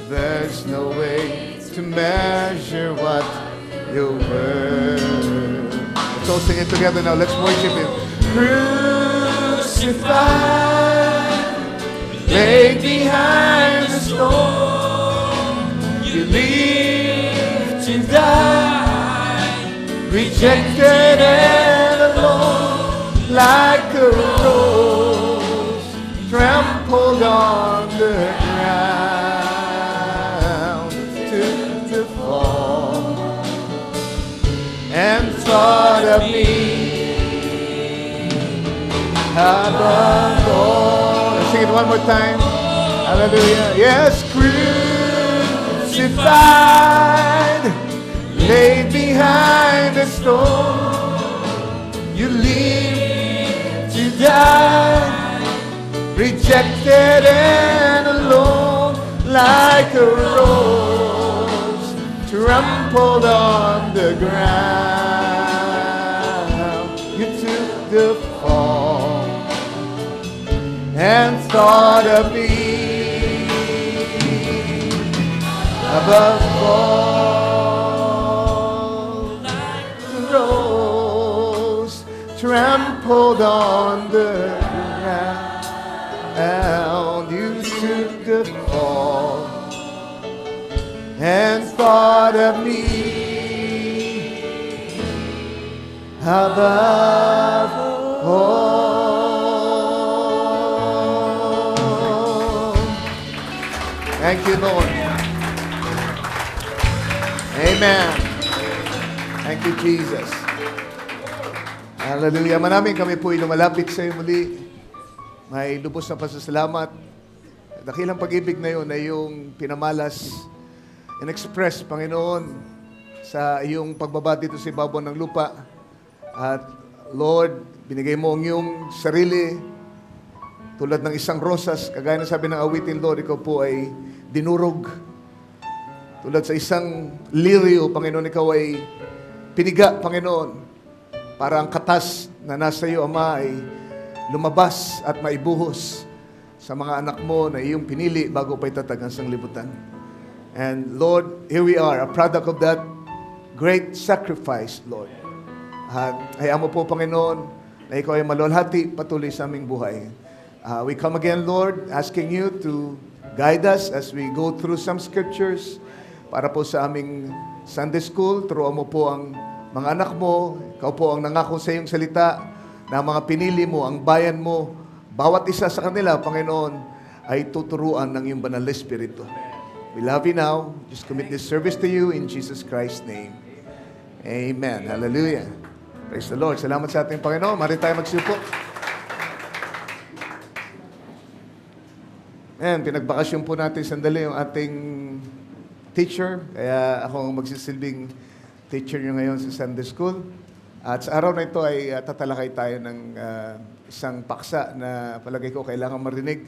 There's no way to measure what your word. Let's all sing it together now. Let's worship Him. Crucified, laid behind the stone, you live to die, rejected and alone, like a rose trampled on the ground, to the fall, and thought of me above all. Let's sing it one more time. Hallelujah. Yes, crucified, laid behind the stone, you live to die, rejected and alone, like a rose trampled on the ground. You took the fall and thought of me above all, like a rose trampled on the ground. You took the fall and thought of me above all. Thank you, Lord. Amen. Thank you, Jesus. Hallelujah. Maraming kami po ay lumalapit sa iyo muli. May lubos na pasasalamat. Dakilang pag-ibig na yun ay yung pinamalas and express, Panginoon, sa iyong pagbaba dito sa ibabaw ng lupa. At Lord, binigay mo ang iyong sarili tulad ng isang rosas. Kagaya na sabi ng awitin, Lord, ikaw po ay dinurog. Tulad sa isang liryo, Panginoon, ikaw ay piniga, Panginoon, para ang katas na nasa iyo, Ama, ay lumabas at maibuhos sa mga anak mo na iyong pinili bago pa itatag ang sanglibutan. And Lord, here we are, a product of that great sacrifice, Lord. At hayaan mo po, Panginoon, na ikaw ay maluwalhati patuloy sa aming buhay. We come again, Lord, asking you to guide us as we go through some scriptures para po sa aming Sunday school. Turuan mo po ang mga anak mo. Ikaw po ang nangako sa iyong salita na mga pinili mo, ang bayan mo. Bawat isa sa kanila, Panginoon, ay tuturuan ng iyong banal na Espiritu. We love you now. Just commit this service to you in Jesus Christ's name. Amen. Hallelujah. Praise the Lord. Salamat sa ating Panginoon. Mari tayo magsiupo. Ayan, pinagbakasyon po natin sandali yung ating teacher. Kaya ako ang magsisilbing teacher nyo ngayon sa Sunday School. At sa araw na ito ay tatalakay tayo ng isang paksa na palagay ko kailangan marinig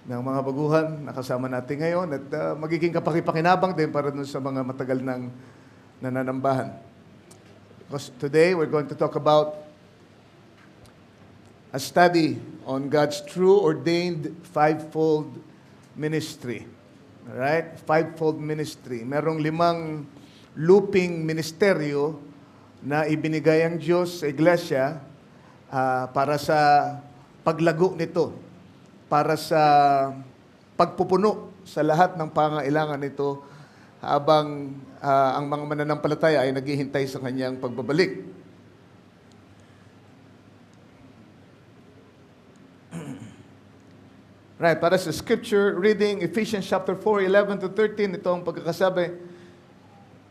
ng mga baguhan na kasama natin ngayon at magiging kapakipakinabang din para dun sa mga matagal ng nananambahan. Because today we're going to talk about a study on God's true ordained fivefold ministry. Alright? Fivefold ministry. Merong 5 looping ministeryo na ibinigay ang Diyos sa iglesia para sa paglago nito, para sa pagpupuno sa lahat ng pangailangan nito habang ang mga mananampalataya ay naghihintay sa kanyang pagbabalik. Right, para sa scripture reading, Ephesians chapter 4, 11 to 13, ito ang pagkakasabi.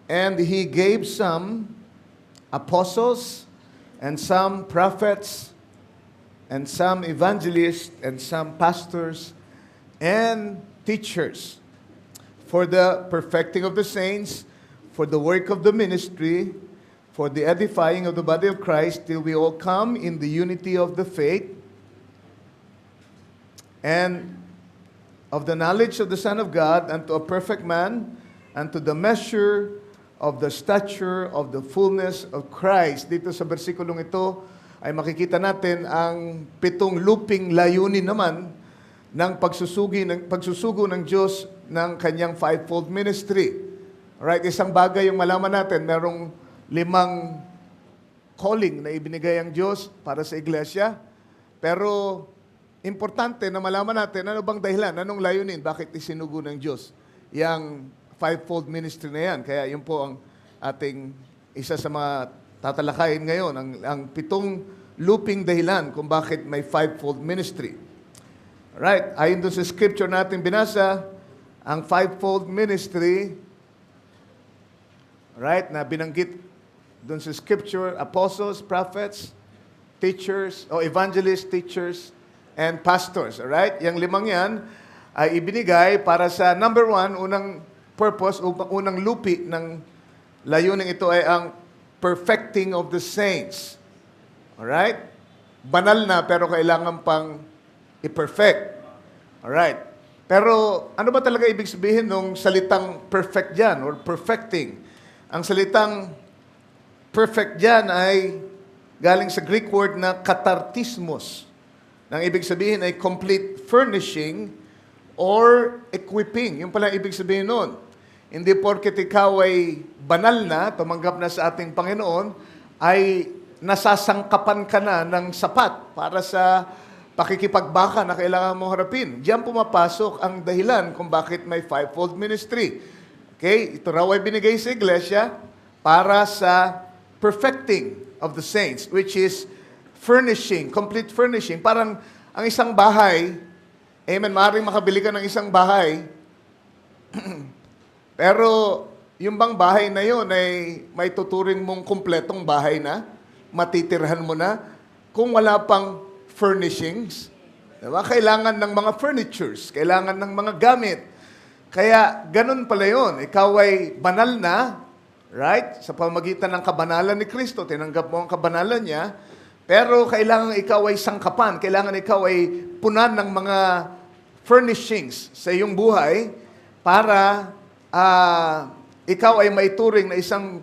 And He gave some apostles, and some prophets, and some evangelists, and some pastors, and teachers, for the perfecting of the saints, for the work of the ministry, for the edifying of the body of Christ, till we all come in the unity of the faith, and of the knowledge of the Son of God, unto a perfect man, unto the measure of the stature of the fullness of Christ. Dito sa versikulong ito ay makikita natin ang 7 looping layunin naman ng pagsusugo ng Diyos ng kanyang fivefold ministry. Alright, isang bagay yung malaman natin, merong 5 calling na ibinigay ang Diyos para sa iglesia. Pero importante na malaman natin ano bang dahilan, anong layunin, bakit isinugo ng Diyos yung fivefold ministry na yan. Kaya yun po ang ating isa sa mga tatalakayin ngayon, ang 7 looping dahilan kung bakit may fivefold ministry. Right, ayon doon sa scripture natin binasa, ang fivefold ministry, right, na binanggit doon sa scripture, apostles, prophets, teachers, o evangelists, teachers, and pastors. Alright, yung 5 yan ay ibinigay para sa number 1, unang purpose, unang lupi ng layuning ito ay ang perfecting of the saints. Alright? Banal na pero kailangan pang i-perfect. Alright. Pero ano ba talaga ibig sabihin ng salitang perfect dyan or perfecting? Ang salitang perfect dyan ay galing sa Greek word na katartismos. Nang ibig sabihin ay complete furnishing or equipping. Yung pala ibig sabihin nun. Hindi porket ikaw ay banal na, tumanggap na sa ating Panginoon, ay nasasangkapan ka na ng sapat para sa pakikipagbaka na kailangan mong harapin. Diyan pumapasok ang dahilan kung bakit may fivefold ministry. Okay? Ito raw ay binigay sa iglesia para sa perfecting of the saints, which is furnishing, complete furnishing. Parang ang isang bahay, amen, maaaring makabili ka ng isang bahay, pero yung bang bahay na yun ay may tuturing mong kumpletong bahay na, matitirhan mo na, kung wala pang furnishings, diba? Kailangan ng mga furnitures, kailangan ng mga gamit. Kaya ganun pala yun. Ikaw ay banal na, right? Sa pamagitan ng kabanalan ni Kristo, tinanggap mo ang kabanalan niya, pero kailangan ikaw ay sangkapan, kailangan ikaw ay punan ng mga furnishings sa iyong buhay para ikaw ay maituring na isang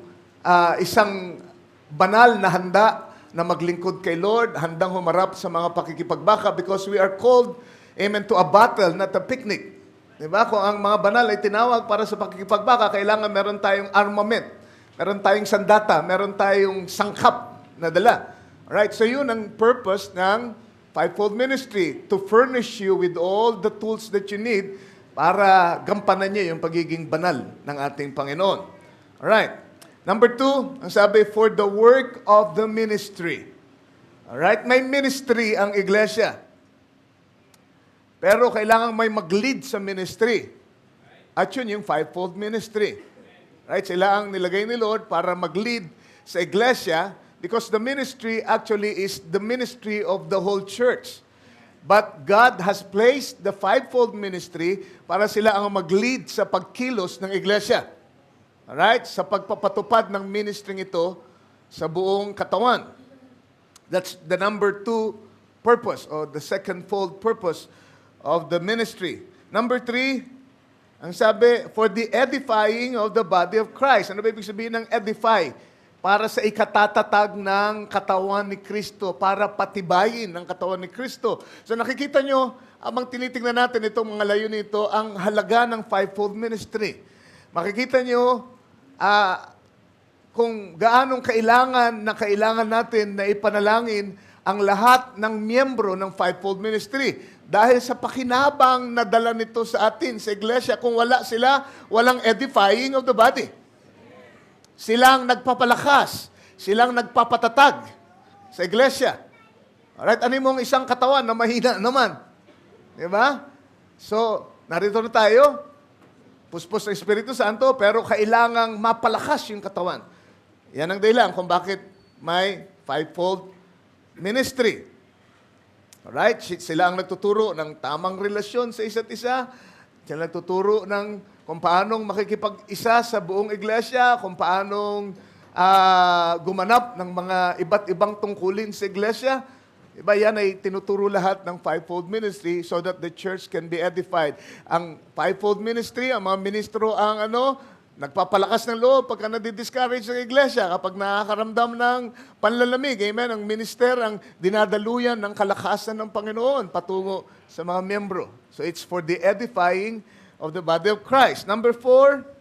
banal na handa na maglingkod kay Lord, handang humarap sa mga pakikipagbaka because we are called, amen, to a battle, not a picnic. Diba? Kung ang mga banal ay tinawag para sa pakikipagbaka, kailangan meron tayong armament, meron tayong sandata, meron tayong sangkap na dala. Alright, so yun ang purpose ng fivefold ministry, to furnish you with all the tools that you need para gampanan niyo yung pagiging banal ng ating Panginoon. Alright. Number 2, ang sabi, for the work of the ministry. Alright? May ministry ang iglesia. Pero kailangan may mag-lead sa ministry. At yun yung fivefold ministry. Right? Sila ang nilagay ni Lord para mag-lead sa iglesia because the ministry actually is the ministry of the whole church. But God has placed the fivefold ministry para sila ang mag-lead sa pagkilos ng iglesia. Alright? Sa pagpapatupad ng ministry ito sa buong katawan. That's the number 2 purpose or the second-fold purpose of the ministry. Number 3, ang sabi, for the edifying of the body of Christ. Ano ba ibig sabihin ng edify? Para sa ikatatatag ng katawan ni Kristo, para patibayin ng katawan ni Kristo. So nakikita nyo, amang tinitingnan natin itong mga layunin nito, ang halaga ng fivefold ministry. Makikita nyo, kung gaanong kailangan natin na ipanalangin ang lahat ng miyembro ng fivefold ministry. Dahil sa pakinabang na dala nito sa atin, sa iglesia, kung wala sila, walang edifying of the body. Silang nagpapalakas, silang nagpapatatag sa iglesia. Alright, ano mong isang katawan na mahina naman? Diba? So, narito na tayo. Puspos ng Espiritu Santo, pero kailangang mapalakas yung katawan. Yan ang dahilan kung bakit may fivefold ministry. Alright? Sila ang nagtuturo ng tamang relasyon sa isa't isa. Sila nagtuturo ng kung paanong makikipag-isa sa buong iglesia, kung paanong gumanap ng mga iba't ibang tungkulin sa iglesia. Iba yan ay tinuturo lahat ng fivefold ministry so that the church can be edified. Ang fivefold ministry, ang mga ministro ang Nagpapalakas ng loob pagka nadidiscourage ng iglesia, kapag nakakaramdam ng panlalamig, amen, ang minister ang dinadaluyan ng kalakasan ng Panginoon patungo sa mga miyembro. So it's for the edifying of the body of Christ. Number 4,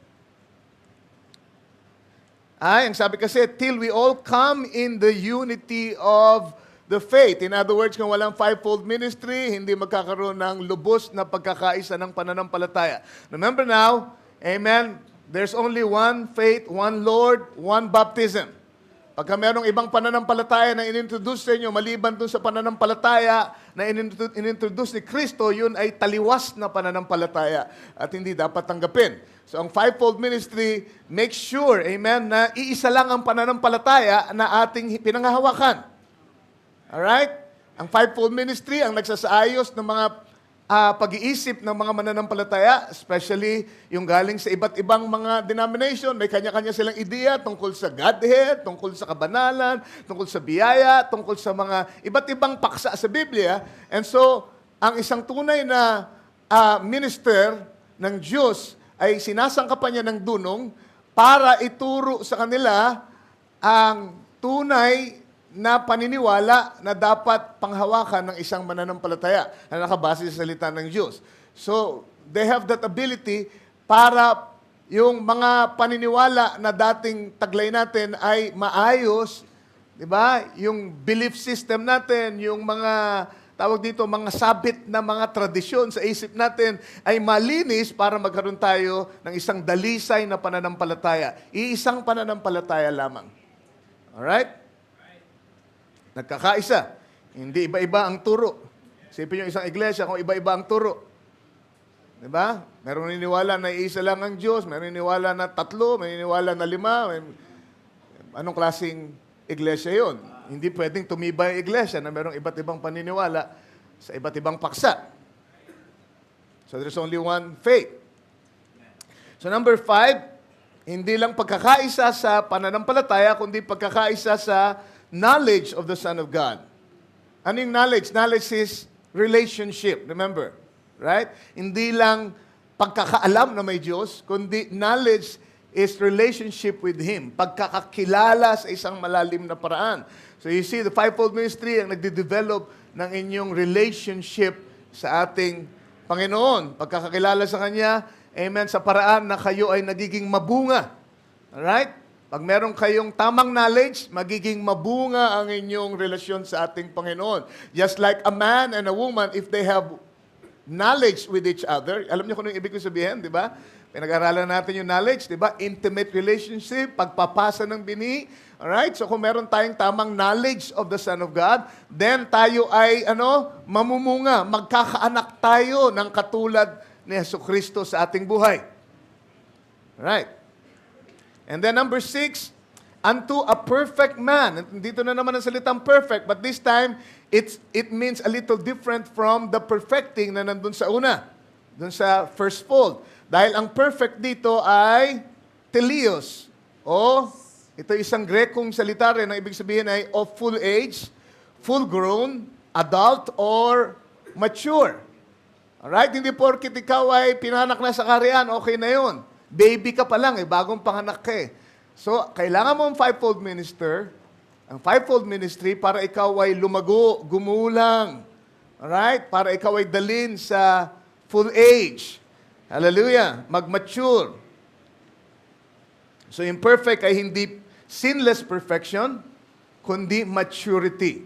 ang sabi kasi, till we all come in the unity of the faith. In other words, kung walang fivefold ministry, hindi magkakaroon ng lubos na pagkakaisa ng pananampalataya. Remember now, amen, there's only one faith, one Lord, one baptism. Pagka merong ibang pananampalataya na inintroduce sa inyo, maliban dun sa pananampalataya na inintroduce ni Kristo, yun ay taliwas na pananampalataya at hindi dapat tanggapin. So ang fivefold ministry, make sure, amen, na iisa lang ang pananampalataya na ating pinanghahawakan. Alright? Ang fivefold ministry, ang nagsasaayos ng mga pag-iisip ng mga mananampalataya, especially yung galing sa iba't ibang mga denomination, may kanya-kanya silang ideya tungkol sa Godhead, tungkol sa kabanalan, tungkol sa biyaya, tungkol sa mga iba't ibang paksa sa Biblia. And so, ang isang tunay na minister ng Diyos ay sinasangkapan niya ng dunong para ituro sa kanila ang tunay na paniniwala na dapat panghawakan ng isang mananampalataya na nakabase sa salita ng Diyos. So, they have that ability para yung mga paniniwala na dating taglay natin ay maayos, di ba? Yung belief system natin, yung mga, tawag dito, mga sabit na mga tradisyon sa isip natin ay malinis para magkaroon tayo ng isang dalisay na pananampalataya. Iisang pananampalataya lamang. Alright? Nagkakaisa. Hindi iba-iba ang turo. Isipin nyo isang iglesia kung iba-iba ang turo. Diba? Meron niniwala na isa lang ang Diyos, meron niniwala na 3, may niniwala na 5. Anong klaseng iglesia yon? Hindi pwedeng tumibay ang iglesia na merong iba't ibang paniniwala sa iba't ibang paksa. So there's only one faith. So number 5, hindi lang pagkakaisa sa pananampalataya, kundi pagkakaisa sa knowledge of the Son of God. Ano yung knowledge? Knowledge is relationship. Remember? Right? Hindi lang pagkakaalam na may Diyos, kundi knowledge is relationship with Him. Pagkakakilala sa isang malalim na paraan. So you see, the fivefold ministry ang nagde-develop ng inyong relationship sa ating Panginoon. Pagkakakilala sa Kanya, amen, sa paraan na kayo ay nagiging mabunga. Alright? Pag meron kayong tamang knowledge, magiging mabunga ang inyong relasyon sa ating Panginoon. Just like a man and a woman, if they have knowledge with each other, alam niyo kung ano yung ibig ko sabihin, di ba? Pinag-aralan natin yung knowledge, di ba? Intimate relationship, pagpapasa ng bini. Alright? So kung meron tayong tamang knowledge of the Son of God, then tayo ay, mamumunga, magkakaanak tayo ng katulad ni Jesucristo sa ating buhay. Alright? And then number 6, unto a perfect man. Dito na naman ang salitang perfect, but this time, it means a little different from the perfecting na nandun sa una, dun sa first fold. Dahil ang perfect dito ay teleos, o ito isang Grekong salita rin, ang ibig sabihin ay of full age, full grown, adult, or mature. Alright? Hindi porkit ikaw ay pinanak na sa kaharian, okay na yun. Baby ka pa lang, bagong panganak ka eh. So, kailangan mo ang fivefold ministry para ikaw ay lumago, gumulang. Alright? Para ikaw ay dalin sa full age. Hallelujah. Mag-mature. So, imperfect ay hindi sinless perfection, kundi maturity.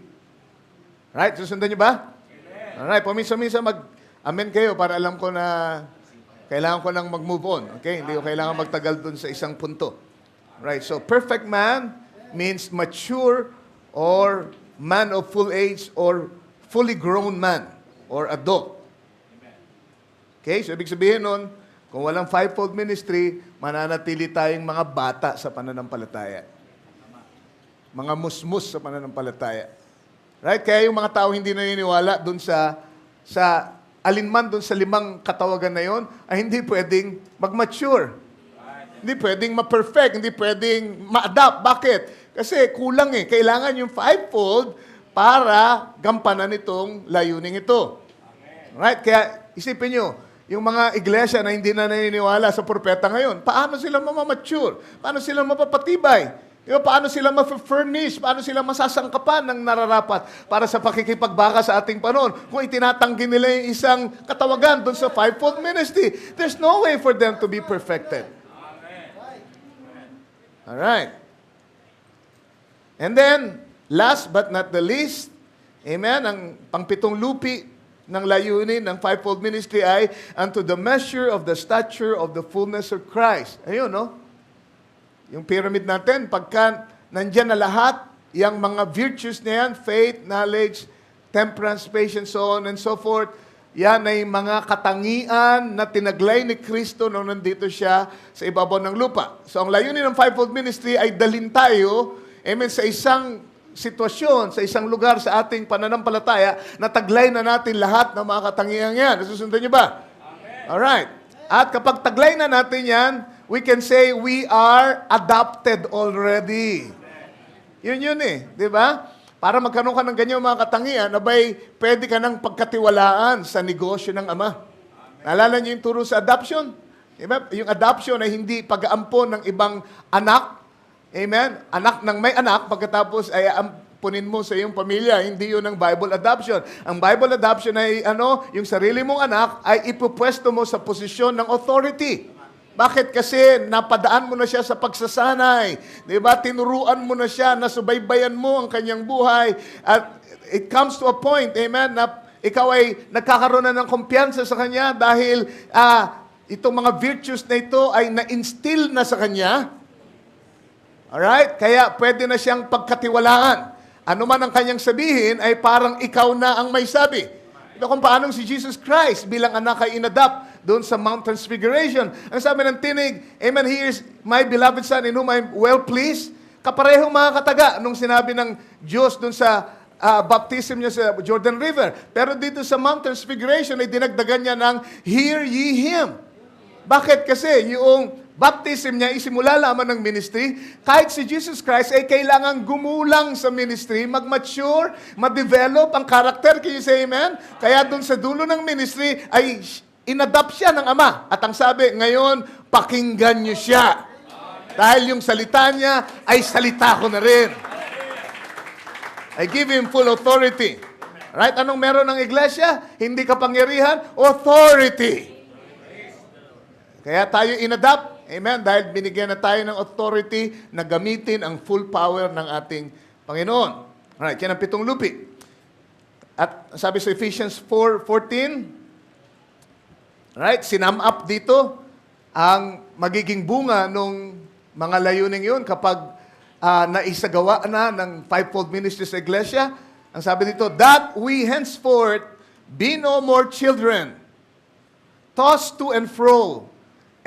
Right? Susundan niyo ba? Alright. Paminsan-minsan mag-amen kayo para alam ko na kailangan ko nang mag-move on. Okay? Hindi ko kailangan magtagal dun sa isang punto. Right? So, perfect man means mature or man of full age or fully grown man or adult. Okay? So, ibig sabihin nun, kung walang fivefold ministry, mananatili tayong mga bata sa pananampalataya. Mga musmus sa pananampalataya. Right? Kaya yung mga tao hindi naniniwala dun sa alinman doon sa 5 katawagan na yon ay hindi pwedeng mag-mature. Hindi pwedeng ma-perfect, hindi pwedeng ma-adapt. Bakit? Kasi kulang eh. Kailangan yung fivefold para gampanan itong layuning ito. Right? Kaya isipin nyo, yung mga iglesia na hindi na naniniwala sa propeta ngayon, paano sila mamamature? Paano sila mapapatibay? Paano sila ma-furnish? Paano sila masasangkapan ng nararapat para sa pakikipagbaka sa ating panahon? Kung itinatanggi nila yung isang katawagan doon sa fivefold ministry, there's no way for them to be perfected. Alright. And then, last but not the least, amen, ang pangpitong lupi ng layunin ng fivefold ministry ay unto the measure of the stature of the fullness of Christ. Ayun, no? Yung pyramid natin, pagka nandyan na lahat, yung mga virtues na yan, faith, knowledge, temperance, patience, so on and so forth, yan ay mga katangian na tinaglay ni Kristo nung nandito siya sa ibabaw ng lupa. So ang layunin ng fivefold ministry ay dalhin tayo, amen, sa isang sitwasyon, sa isang lugar sa ating pananampalataya na taglay na natin lahat ng mga katangian yan. Nasusundan niyo ba? Amen. Alright. At kapag taglay na natin yan, we can say we are adopted already. Yun eh. Di ba? Para magkaroon ka ng ganyan mga katangian, abay, pwede ka ng pagkatiwalaan sa negosyo ng Ama. Naalala niyo yung turo sa adoption? Diba? Yung adoption ay hindi pag-aampon ng ibang anak. Amen? Anak ng may anak, pagkatapos ay ampunin mo sa iyong pamilya. Hindi yun ang Bible adoption. Ang Bible adoption ay yung sarili mong anak ay ipupwesto mo sa posisyon ng authority. Bakit? Kasi napadaan mo na siya sa pagsasanay. Diba? Tinuruan mo na siya, nasubaybayan mo ang kanyang buhay. At it comes to a point, amen, na ikaw ay nagkakaroon na ng kumpiyansa sa kanya dahil itong mga virtues na ito ay na-instill na sa kanya. Alright? Kaya pwede na siyang pagkatiwalaan. Ano man ang kanyang sabihin ay parang ikaw na ang may sabi. Ito kung paanong si Jesus Christ bilang anak ay inadapt doon sa Mount Transfiguration. Ang sabi ng tinig, amen, he is my beloved son in whom I'm well pleased. Kaparehong mga kataga nung sinabi ng Diyos doon sa baptism niya sa Jordan River. Pero dito sa Mount Transfiguration ay dinagdagan niya ng hear ye him. Bakit? Kasi yung baptism niya, isimula lamang ng ministry. Kahit si Jesus Christ ay kailangan gumulang sa ministry, mag-mature, ma-develop ang karakter. Can you say amen? Kaya dun sa dulo ng ministry ay inadapt siya ng Ama. At ang sabi, ngayon, pakinggan niyo siya. Dahil yung salita niya ay salita ko na rin. I give him full authority. Right? Anong meron ng iglesia? Hindi kapangyarihan, authority. Kaya tayo inadapt. Amen? Dahil binigyan na tayo ng authority na gamitin ang full power ng ating Panginoon. Alright, yan ang pitong lupi. At sabi sa Ephesians 4:14, right, sinum up dito ang magiging bunga nung mga layuning yun kapag naisagawa na ng fivefold ministry sa iglesia. Ang sabi dito, that we henceforth be no more children, tossed to and fro,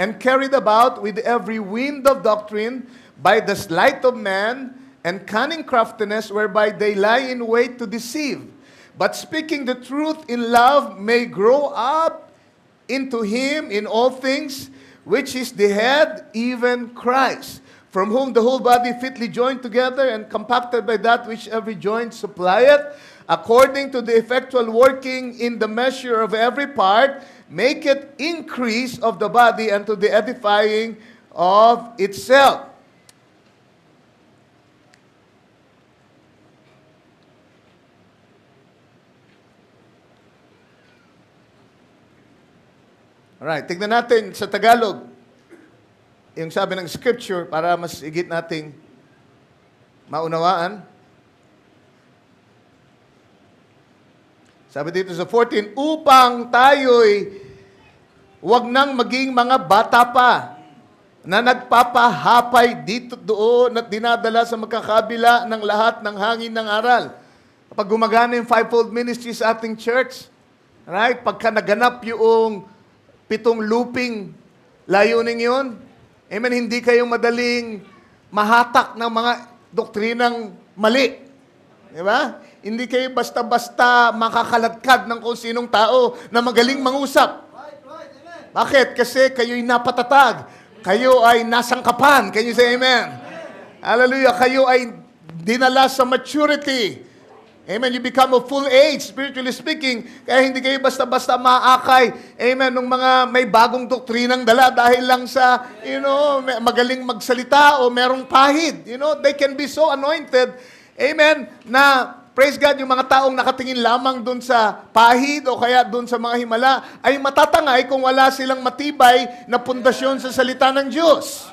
and carried about with every wind of doctrine by the sleight of man and cunning craftiness whereby they lie in wait to deceive. But speaking the truth in love may grow up into him in all things, which is the head, even Christ, from whom the whole body fitly joined together and compacted by that which every joint supplieth, according to the effectual working in the measure of every part, make it increase of the body unto the edifying of itself. Alright, tignan natin sa Tagalog yung sabi ng scripture para mas higit nating maunawaan. Sabi dito sa 14, upang tayo'y huwag nang maging mga bata pa na nagpapahapay dito doon at dinadala sa magkakabila ng lahat ng hangin ng aral. Kapag gumagana yung fivefold ministry sa ating church, right? Pagka naganap yung pitong looping layunin yun, amen, hindi kayo madaling mahatak ng mga doktrinang mali. Di ba? Hindi kayo basta-basta makakaladkad ng kung sinong tao na magaling mangusap. Bakit? Kasi kayo'y napatatag. Kayo ay nasangkapan. Can you say amen? Hallelujah. Kayo ay dinala sa maturity. Amen. You become of full age, spiritually speaking. Kaya hindi kayo basta-basta maakay. Amen. Nung mga may bagong doktrinang dala dahil lang sa, magaling magsalita o merong pahid. They can be so anointed. Amen. Na, praise God, yung mga taong nakatingin lamang dun sa pahid o kaya dun sa mga himala ay matatangay kung wala silang matibay na pundasyon sa salita ng Diyos.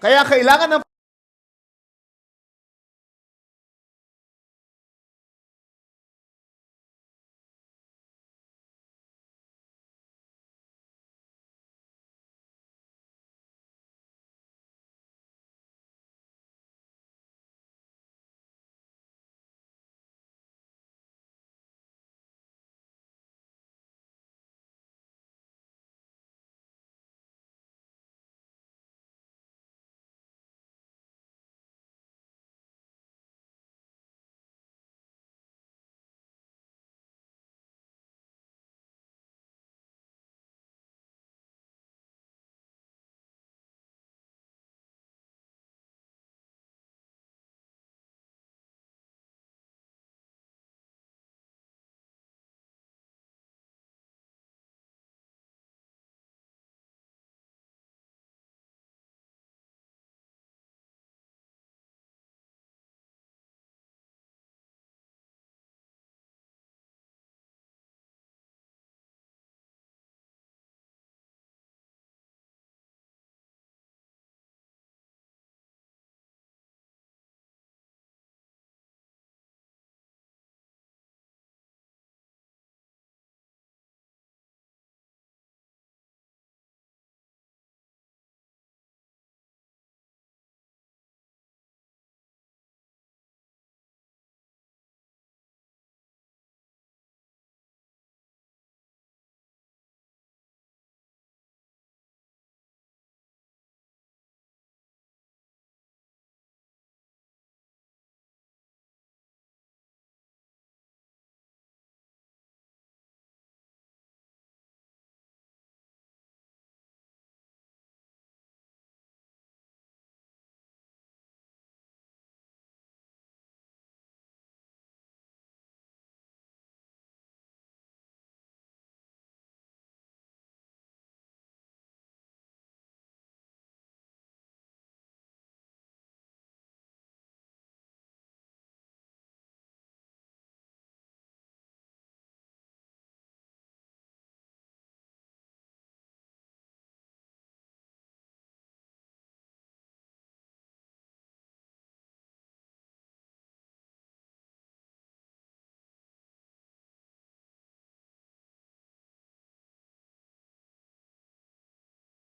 Kaya kailangan ng